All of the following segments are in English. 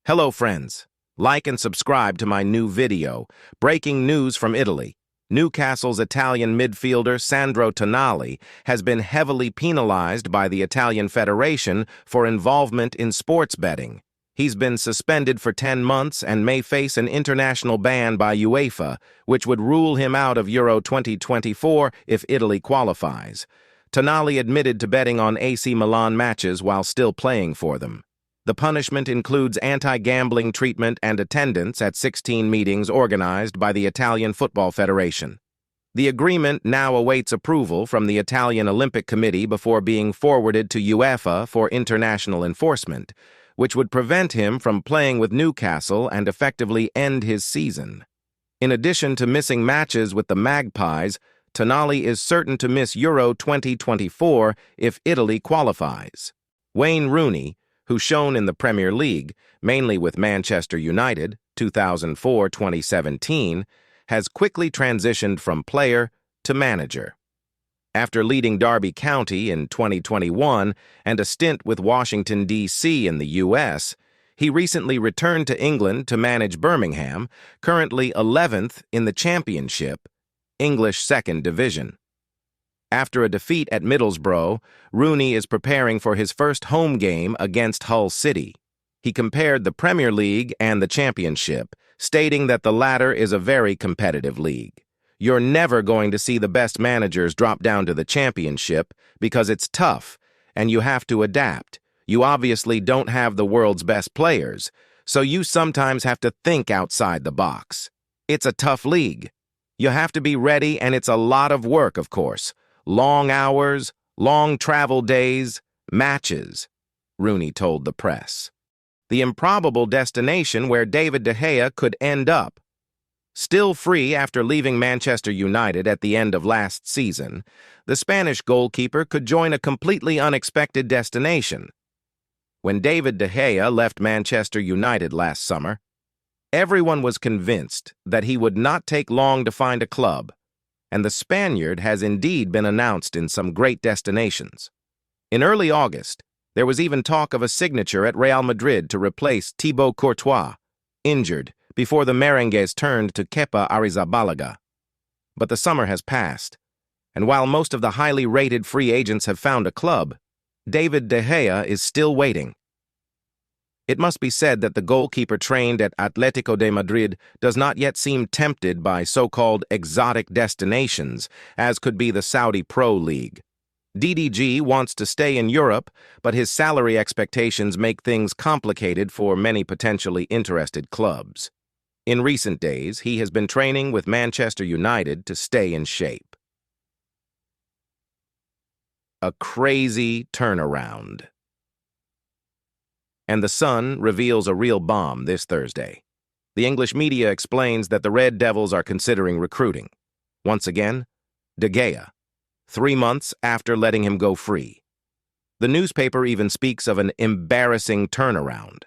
Hello friends, like and subscribe to my new video. Breaking news from Italy. Newcastle's Italian midfielder Sandro Tonali has been heavily penalized by the Italian Federation for involvement in sports betting. He's been suspended for 10 months and may face an international ban by UEFA, which would rule him out of Euro 2024 if Italy qualifies. Tonali admitted to betting on AC Milan matches while still playing for them. The punishment includes anti-gambling treatment and attendance at 16 meetings organized by the Italian Football Federation. The agreement now awaits approval from the Italian Olympic Committee before being forwarded to UEFA for international enforcement, which would prevent him from playing with Newcastle and effectively end his season. In addition to missing matches with the Magpies, Tonali is certain to miss Euro 2024 if Italy qualifies. Wayne Rooney, who shone in the Premier League, mainly with Manchester United, 2004-2017, has quickly transitioned from player to manager. After leading Derby County in 2021 and a stint with Washington, D.C. in the U.S., he recently returned to England to manage Birmingham, currently 11th in the Championship, English Second Division. After a defeat at Middlesbrough, Rooney is preparing for his first home game against Hull City. He compared the Premier League and the Championship, stating that the latter is a very competitive league. You're never going to see the best managers drop down to the Championship because it's tough and you have to adapt. You obviously don't have the world's best players, so you sometimes have to think outside the box. It's a tough league. You have to be ready, and it's a lot of work, of course. Long hours, long travel days, matches, Rooney told the press. The improbable destination where David De Gea could end up. Still free after leaving Manchester United at the end of last season, the Spanish goalkeeper could join a completely unexpected destination. When David De Gea left Manchester United last summer, everyone was convinced that he would not take long to find a club, and the Spaniard has indeed been announced in some great destinations. In early August, there was even talk of a signature at Real Madrid to replace Thibaut Courtois, injured, before the Merengues turned to Kepa Arrizabalaga. But the summer has passed, and while most of the highly rated free agents have found a club, David De Gea is still waiting. It must be said that the goalkeeper trained at Atletico de Madrid does not yet seem tempted by so-called exotic destinations, as could be the Saudi Pro League. DDG wants to stay in Europe, but his salary expectations make things complicated for many potentially interested clubs. In recent days, he has been training with Manchester United to stay in shape. A crazy turnaround. And the Sun reveals a real bomb this Thursday. The English media explains that the Red Devils are considering recruiting. Once again, De Gea, 3 months after letting him go free. The newspaper even speaks of an embarrassing turnaround.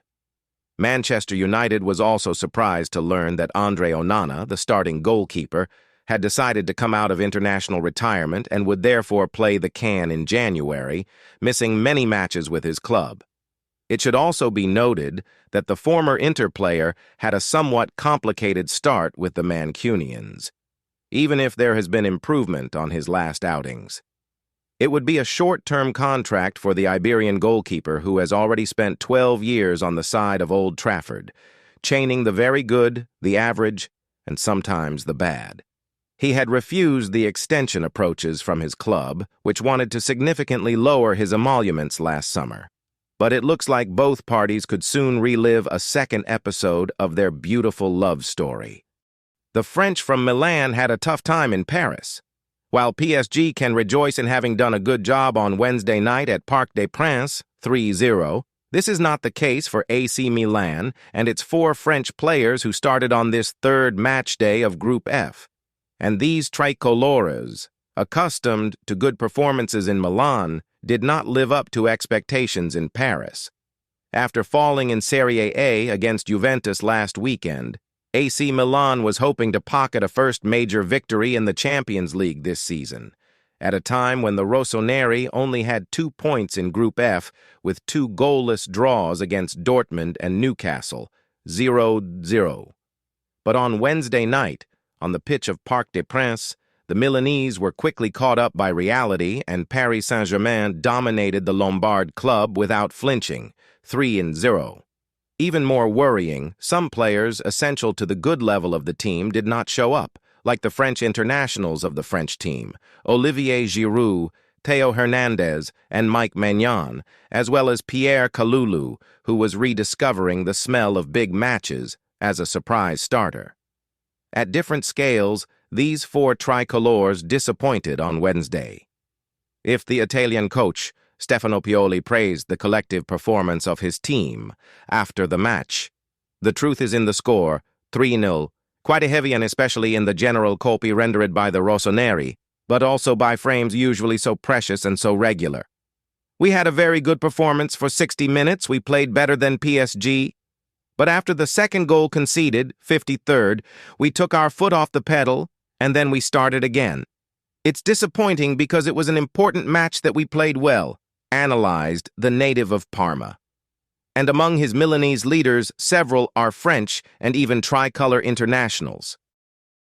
Manchester United was also surprised to learn that Andre Onana, the starting goalkeeper, had decided to come out of international retirement and would therefore play the can in January, missing many matches with his club. It should also be noted that the former Inter player had a somewhat complicated start with the Mancunians, even if there has been improvement on his last outings. It would be a short-term contract for the Iberian goalkeeper who has already spent 12 years on the side of Old Trafford, chaining the very good, the average, and sometimes the bad. He had refused the extension approaches from his club, which wanted to significantly lower his emoluments last summer. But it looks like both parties could soon relive a second episode of their beautiful love story. The French from Milan had a tough time in Paris. While PSG can rejoice in having done a good job on Wednesday night at Parc des Princes, 3-0, this is not the case for AC Milan and its 4 French players who started on this third match day of Group F. And these tricolores, accustomed to good performances in Milan, did not live up to expectations in Paris. After falling in Serie A against Juventus last weekend, AC Milan was hoping to pocket a first major victory in the Champions League this season, at a time when the rossoneri only had 2 points in Group F with 2 goalless draws against Dortmund and Newcastle, 0-0. But on Wednesday night, on the pitch of Parc des Princes, the Milanese were quickly caught up by reality and Paris Saint-Germain dominated the Lombard club without flinching, 3-0. Even more worrying, some players essential to the good level of the team did not show up, like the French internationals of the French team, Olivier Giroud, Theo Hernandez, and Mike Maignan, as well as Pierre Kalulu, who was rediscovering the smell of big matches as a surprise starter. At different scales, these 4 tricolores disappointed on Wednesday. If the Italian coach, Stefano Pioli, praised the collective performance of his team after the match, the truth is in the score, 3-0, quite a heavy and especially in the general colpi rendered by the rossoneri, but also by frames usually so precious and so regular. We had a very good performance for 60 minutes, we played better than PSG, but after the second goal conceded, 53rd, we took our foot off the pedal, and then we started again. It's disappointing because it was an important match that we played well, analyzed the native of Parma. And among his Milanese leaders, several are French and even tricolor internationals.